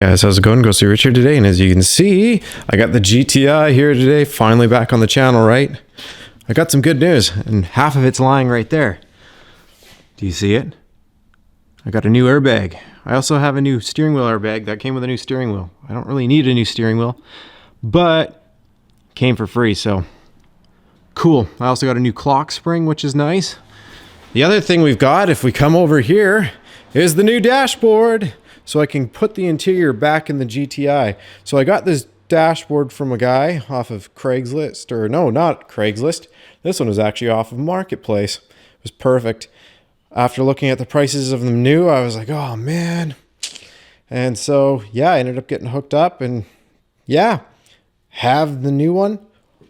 Guys, how's it going? Go see Richard today, and as you can see, I got the GTI here today, finally back on the channel, right? I got some good news, and half of it's lying right there. Do you see it? I got a new airbag. I also have a new steering wheel airbag that came with a new steering wheel. I don't really need a new steering wheel, but came for free, so cool. I also got a new clock spring, which is nice. The other thing we've got, if we come over here, is the new dashboard. So I can put the interior back in the GTI. So I got this dashboard from a guy off of Craigslist, or no, not Craigslist. This one was actually off of Marketplace. It was perfect. After looking at the prices of them new, I was like, oh man. And so, yeah, I ended up getting hooked up and yeah, have the new one.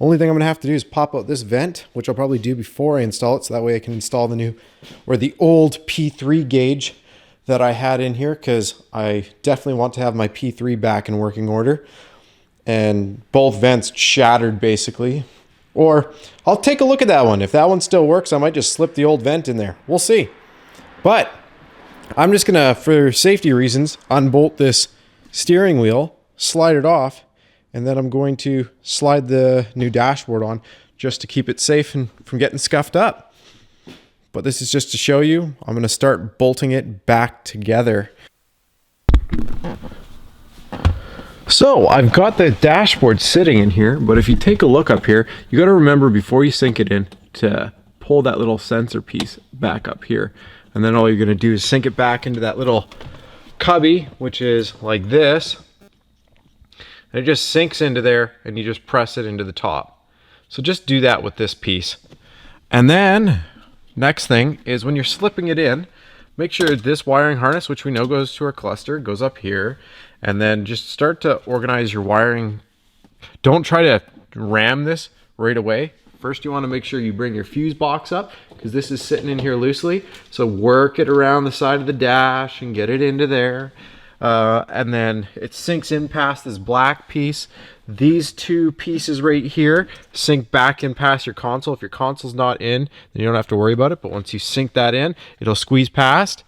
Only thing I'm gonna have to do is pop out this vent, which I'll probably do before I install it. So that way I can install the new, or the old P3 gauge that I had in here, because I definitely want to have my P3 back in working order. And both vents shattered basically. Or I'll take a look at that one. If that one still works, I might just slip the old vent in there. We'll see. But I'm just gonna, for safety reasons, unbolt this steering wheel, slide it off, and then I'm going to slide the new dashboard on just to keep it safe and from getting scuffed up. But this is just to show you, I'm going to start bolting it back together. So I've got the dashboard sitting in here, but if you take a look up here, you got to remember before you sink it in to pull that little sensor piece back up here. And then all you're going to do is sink it back into that little cubby, which is like this. And it just sinks into there and you just press it into the top. So just do that with this piece. And then next thing is when you're slipping it in, make sure this wiring harness, which we know goes to our cluster, goes up here, and then just start to organize your wiring. Don't try to ram this right away. First, you want to make sure you bring your fuse box up, because this is sitting in here loosely. So work it around the side of the dash and get it into there. And then it sinks in past this black piece. These two pieces right here sink back in past your console. If your console's not in, then you don't have to worry about it. But once you sink that in, it'll squeeze past.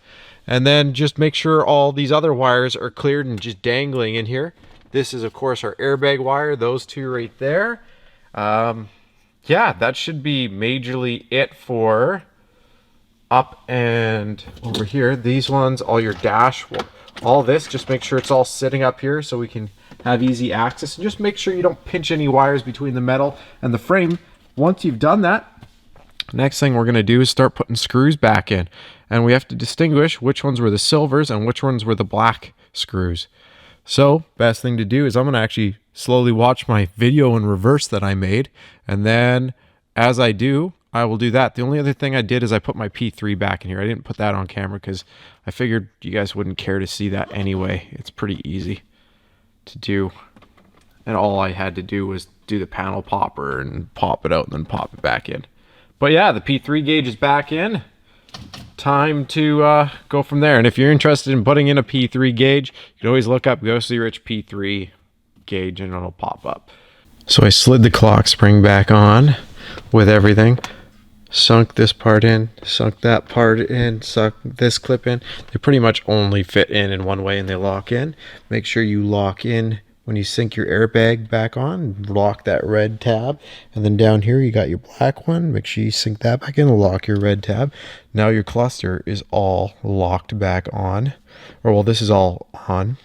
And then just make sure all these other wires are cleared and just dangling in here. This is, of course, our airbag wire. Those two right there. Yeah, that should be majorly it for up and over here. These ones, all your dash, all this, just make sure it's all sitting up here so we can have easy access, and just make sure you don't pinch any wires between the metal and the frame. Once you've done that, next thing we're going to do is start putting screws back in, and we have to distinguish which ones were the silvers and which ones were the black screws. So best thing to do is I'm going to actually slowly watch my video in reverse that I made, and then as I do, I will do that. The only other thing I did is I put my P3 back in here. I didn't put that on camera because I figured you guys wouldn't care to see that anyway. It's pretty easy to do. And all I had to do was do the panel popper and pop it out and then pop it back in. But yeah, the P3 gauge is back in. Time to go from there. And if you're interested in putting in a P3 gauge, you can always look up Go See Rich P3 gauge and it'll pop up. So I slid the clock spring back on with everything. Sunk this part in, sunk that part in, sunk this clip in. They pretty much only fit in one way and they lock in. Make sure you lock in when you sink your airbag back on. Lock that red tab. And then down here you got your black one. Make sure you sink that back in and lock your red tab. Now your cluster is all locked back on. Or well, this is all on.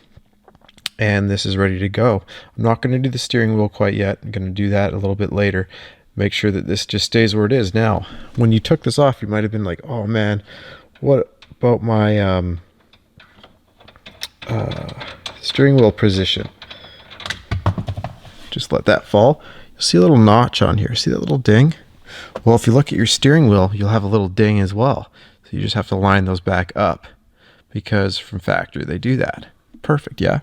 And this is ready to go. I'm not going to do the steering wheel quite yet. I'm going to do that a little bit later. Make sure that this just stays where it is. Now, when you took this off, you might have been like, oh man, what about my steering wheel position? Just let that fall. You'll see a little notch on here. See that little ding? Well, if you look at your steering wheel, you'll have a little ding as well. So you just have to line those back up because from factory they do that. Perfect, yeah?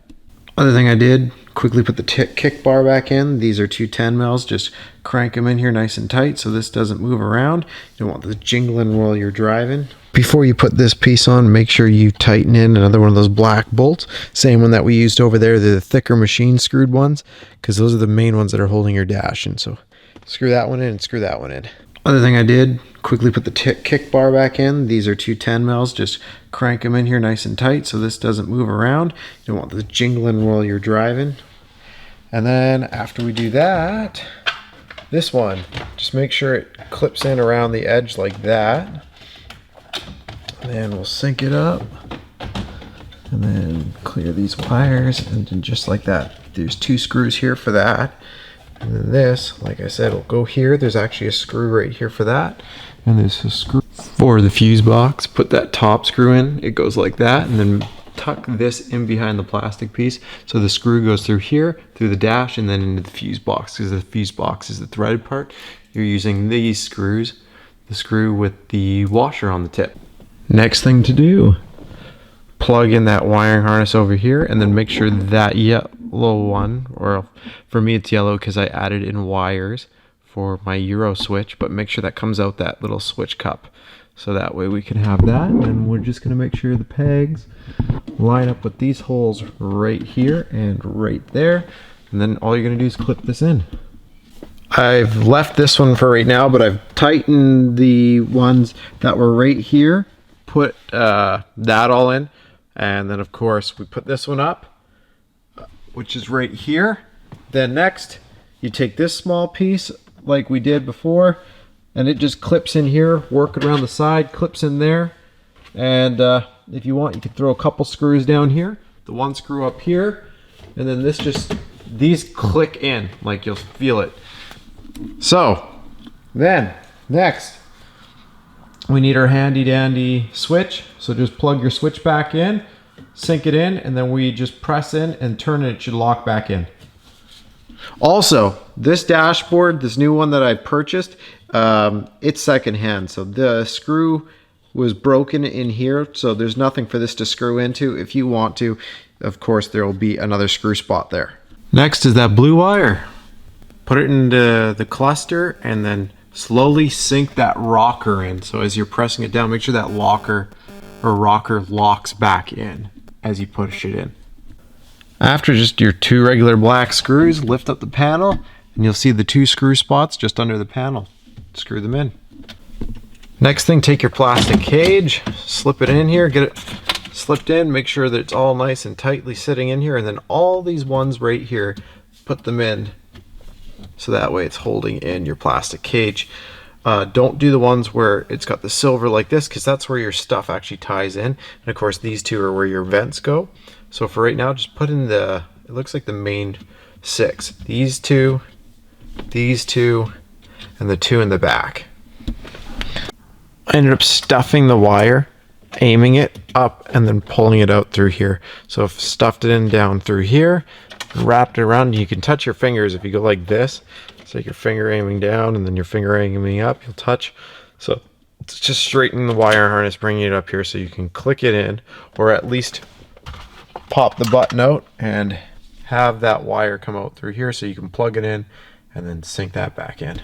Other thing I did, quickly put the kick bar back in. These are two 10 mils. Just crank them in here nice and tight so this doesn't move around. You don't want this jingling while you're driving. Before you put this piece on, make sure you tighten in another one of those black bolts. Same one that we used over there. They're the thicker machine screwed ones, because those are the main ones that are holding your dash in. So screw that one in and screw that one in. Other thing I did, Quickly put the kick bar back in. These are two 10 mils. Just crank them in here nice and tight so this doesn't move around. You don't want this jingling while you're driving. And then after we do that, this one, just make sure it clips in around the edge like that. And then we'll sync it up. And then clear these wires, and then just like that. There's two screws here for that. And then this, like I said, will go here. There's actually a screw right here for that. And there's a screw for the fuse box. Put that top screw in, it goes like that, and then tuck this in behind the plastic piece. So the screw goes through here, through the dash, and then into the fuse box. Because the fuse box is the threaded part. You're using these screws, the screw with the washer on the tip. Next thing to do, plug in that wiring harness over here, and then make sure that yellow one, or for me it's yellow because I added in wires for my Euro switch, but make sure that comes out that little switch cup. So that way we can have that, and we're just gonna make sure the pegs line up with these holes right here and right there. And then all you're gonna do is clip this in. I've left this one for right now, but I've tightened the ones that were right here, put that all in. And then of course we put this one up, which is right here. Then next you take this small piece like we did before, and it just clips in here, work it around the side, clips in there. And if you want, you can throw a couple screws down here, the one screw up here, and then these click in, like you'll feel it. So then next we need our handy dandy switch. So just plug your switch back in, sink it in, and then we just press in and turn it. It should lock back in. Also, this dashboard, this new one that I purchased, it's secondhand. So the screw was broken in here, so there's nothing for this to screw into. If you want to, of course, there will be another screw spot there. Next is that blue wire. Put it into the cluster and then slowly sink that rocker in. So as you're pressing it down, make sure that rocker locks back in as you push it in. After just your two regular black screws, lift up the panel and you'll see the two screw spots just under the panel. Screw them in. Next thing, take your plastic cage, slip it in here, get it slipped in, make sure that it's all nice and tightly sitting in here, and then all these ones right here, put them in so that way it's holding in your plastic cage. Don't do the ones where it's got the silver like this, because that's where your stuff actually ties in. And of course these two are where your vents go. So for right now, just put in it looks like the main 6. These two, and the 2 in the back. I ended up stuffing the wire, aiming it up, and then pulling it out through here. So I've stuffed it in down through here, wrapped it around. You can touch your fingers if you go like this. It's like your finger aiming down and then your finger aiming up, you'll touch. So it's just straightening the wire harness, bringing it up here so you can click it in, or at least pop the button out and have that wire come out through here so you can plug it in and then sink that back in.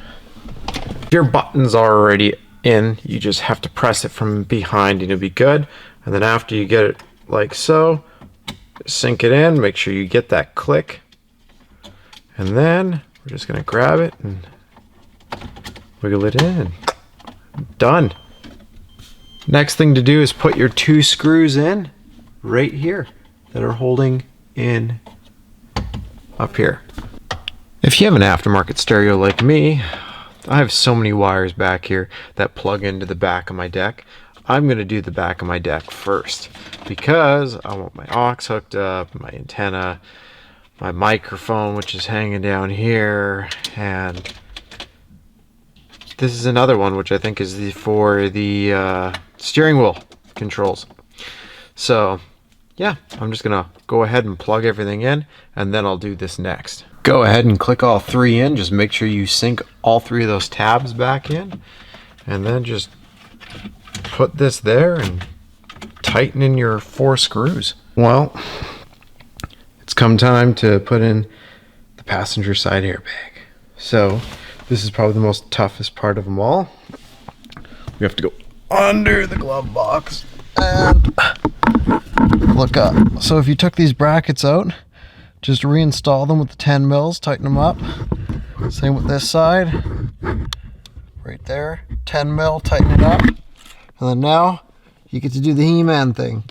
Your button's already in, you just have to press it from behind and it'll be good. And then after you get it like so, sink it in, make sure you get that click, and then we're just gonna grab it and wiggle it in. Done. Next thing to do is put your 2 screws in right here that are holding in up here. If you have an aftermarket stereo like me, I have so many wires back here that plug into the back of my deck. I'm going to do the back of my deck first because I want my aux hooked up, my antenna, my microphone, which is hanging down here, and this is another one which I think is for the steering wheel controls. So yeah, I'm just gonna go ahead and plug everything in, and then I'll do this next. Go ahead and click all 3 in. Just make sure you sink all 3 of those tabs back in, and then just put this there and tighten in your 4 screws. Well, it's come time to put in the passenger side airbag. So this is probably the most toughest part of them all. We have to go under the glove box and look up. So if you took these brackets out, just reinstall them with the 10 mils, tighten them up. Same with this side. right there. 10 mil, tighten it up. And then now you get to do the He-Man thing.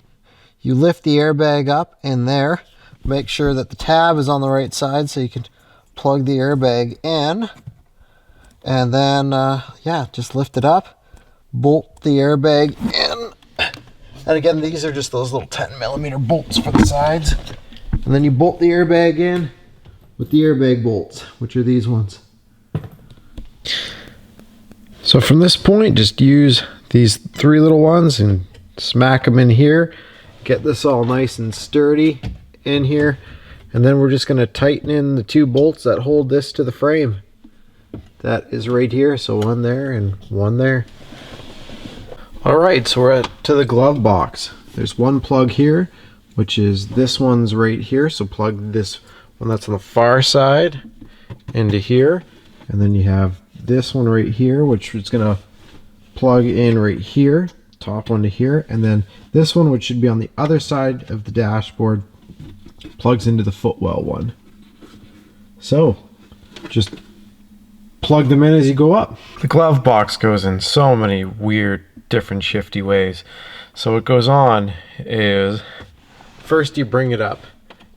You lift the airbag up in there. Make sure that the tab is on the right side so you can plug the airbag in. And then, yeah, just lift it up. Bolt the airbag in. And again, these are just those little 10 millimeter bolts for the sides. And then you bolt the airbag in with the airbag bolts, which are these ones. So from this point, just use these 3 little ones and smack them in here. Get this all nice and sturdy in here. And then we're just going to tighten in the 2 bolts that hold this to the frame. That is right here. So one there and one there. Alright, so we're to the glove box. There's one plug here, which is this one's right here. So plug this one that's on the far side into here. And then you have this one right here, which is going to plug in right here. Top one to here. And then this one, which should be on the other side of the dashboard, plugs into the footwell one. So just plug them in as you go up. The glove box goes in so many weird, different shifty ways. So what goes on is, first you bring it up.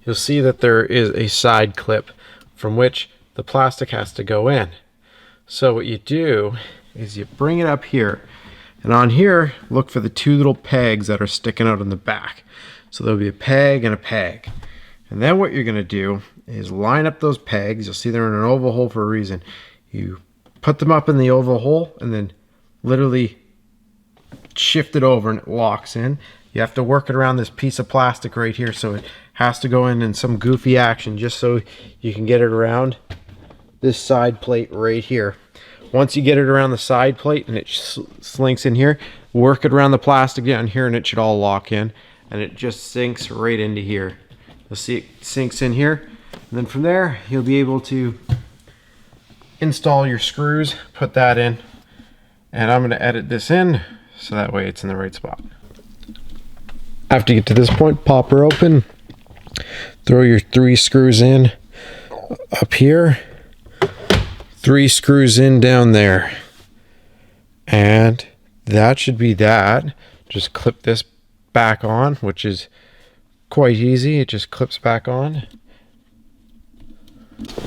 You'll see that there is a side clip from which the plastic has to go in. So what you do is you bring it up here, and on here look for the 2 little pegs that are sticking out in the back. So there'll be a peg and a peg. And then what you're going to do is line up those pegs. You'll see they're in an oval hole for a reason. You put them up in the oval hole and then literally shift it over and it locks in. You have to work it around this piece of plastic right here, so it has to go in some goofy action just so you can get it around this side plate right here. Once you get it around the side plate and it slinks in here, work it around the plastic down here and it should all lock in, and it just sinks right into here. You'll see it sinks in here, and then from there you'll be able to install your screws, put that in, and I'm going to edit this in so that way it's in the right spot. After you get to this point, pop her open, throw your 3 screws in up here, 3 screws in down there, and that should be that. Just clip this back on, which is quite easy. It just clips back on.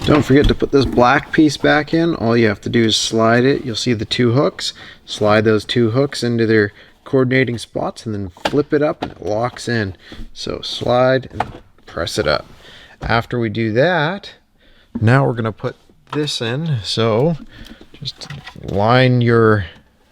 Don't forget to put this black piece back in. All you have to do is slide it. You'll see the 2 hooks. Slide those 2 hooks into their coordinating spots and then flip it up and it locks in. So slide and press it up. After we do that, now we're going to put this in. So just line your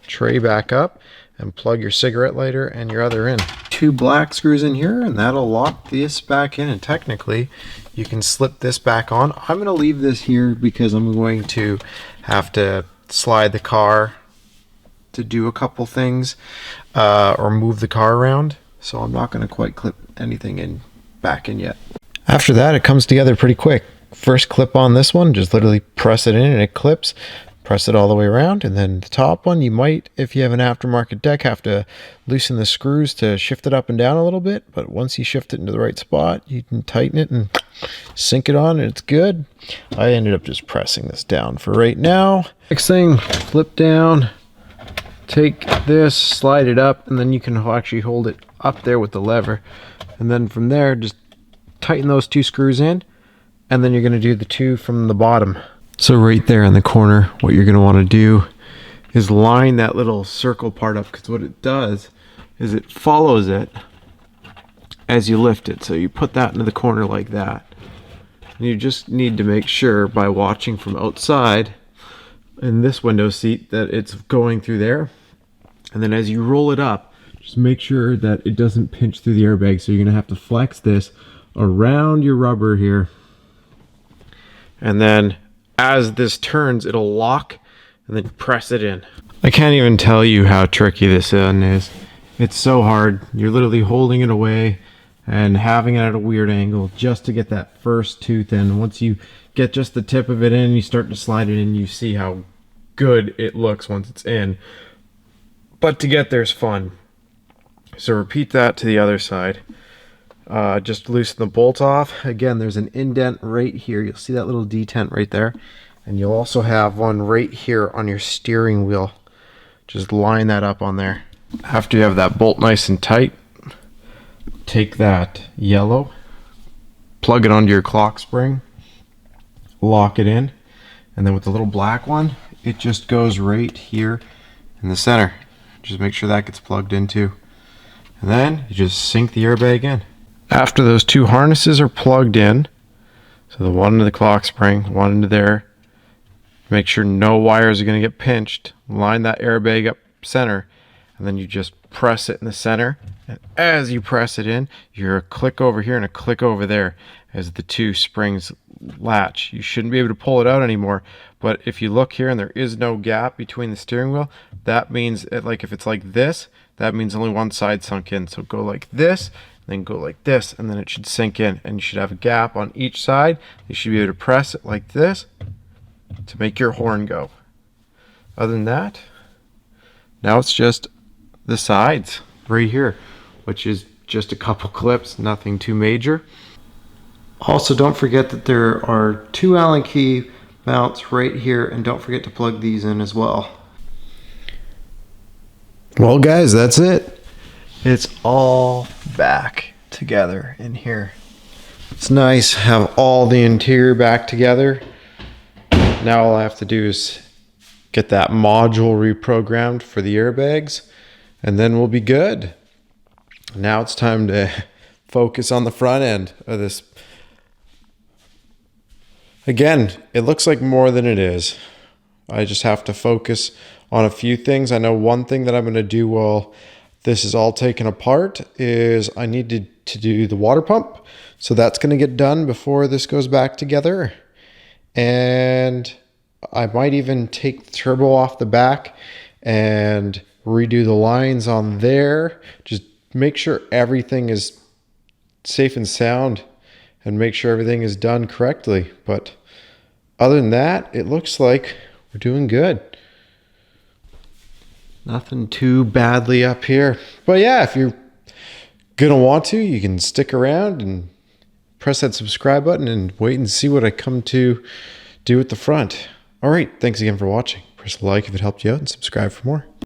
tray back up and plug your cigarette lighter and your other in. 2 black screws in here, and that'll lock this back in, and technically you can slip this back on. I'm going to leave this here because I'm going to have to slide the car to do a couple things or move the car around, so I'm not going to quite clip anything in back in yet. After that, it comes together pretty quick. First clip on this one, just literally press it in and it clips. Press it all the way around, and then the top one, you might, if you have an aftermarket deck, have to loosen the screws to shift it up and down a little bit, but once you shift it into the right spot, you can tighten it and sink it on and it's good. I ended up just pressing this down for right now. Next thing, flip down, take this, slide it up, and then you can actually hold it up there with the lever, and then from there just tighten those 2 screws in, and then you're going to do the 2 from the bottom. So right there in the corner, what you're going to want to do is line that little circle part up, because what it does is it follows it as you lift it. So you put that into the corner like that. And you just need to make sure by watching from outside in this window seat that it's going through there. And then as you roll it up, just make sure that it doesn't pinch through the airbag. So you're going to have to flex this around your rubber here. And then as this turns, it'll lock, and then press it in. I can't even tell you how tricky this one is. It's so hard. You're literally holding it away and having it at a weird angle just to get that first tooth in. Once you get just the tip of it in, you start to slide it in, you see how good it looks once it's in. But to get there's fun. So repeat that to the other side. Just loosen the bolt off. Again, there's an indent right here. You'll see that little detent right there. And you'll also have one right here on your steering wheel. Just line that up on there. After you have that bolt nice and tight, take that yellow, plug it onto your clock spring, lock it in, and then with the little black one, it just goes right here in the center. Just make sure that gets plugged in too. And then you just sink the airbag in. After those two harnesses are plugged in, so the one into the clock spring, one into there, make sure no wires are going to get pinched. Line that airbag up center, and then you just press it in the center. And as you press it in, you're a click over here and a click over there as the two springs latch. You shouldn't be able to pull it out anymore, but if you look here and there is no gap between the steering wheel, that means like if it's like this, that means only one side sunk in. So go like this, then go like this, and then it should sink in, and you should have a gap on each side. You should be able to press it like this to make your horn go. Other than that, now it's just the sides right here, which is just a couple clips, nothing too major. Also, don't forget that there are two Allen key mounts right here, and don't forget to plug these in as well. Well guys, that's it. It's all back together in here. It's nice, have all the interior back together. Now all I have to do is get that module reprogrammed for the airbags, and then we'll be good. Now it's time to focus on the front end of this. Again, it looks like more than it is. I just have to focus on a few things. I know one thing that I'm going to do while this is all taken apart is I need to do the water pump. So that's going to get done before this goes back together. And I might even take the turbo off the back and redo the lines on there. Just make sure everything is safe and sound and make sure everything is done correctly. But other than that, it looks like we're doing good. Nothing too badly up here. But yeah, if you're gonna want to, you can stick around and press that subscribe button and wait and see what I come to do at the front. All right, thanks again for watching. Press like if it helped you out and subscribe for more.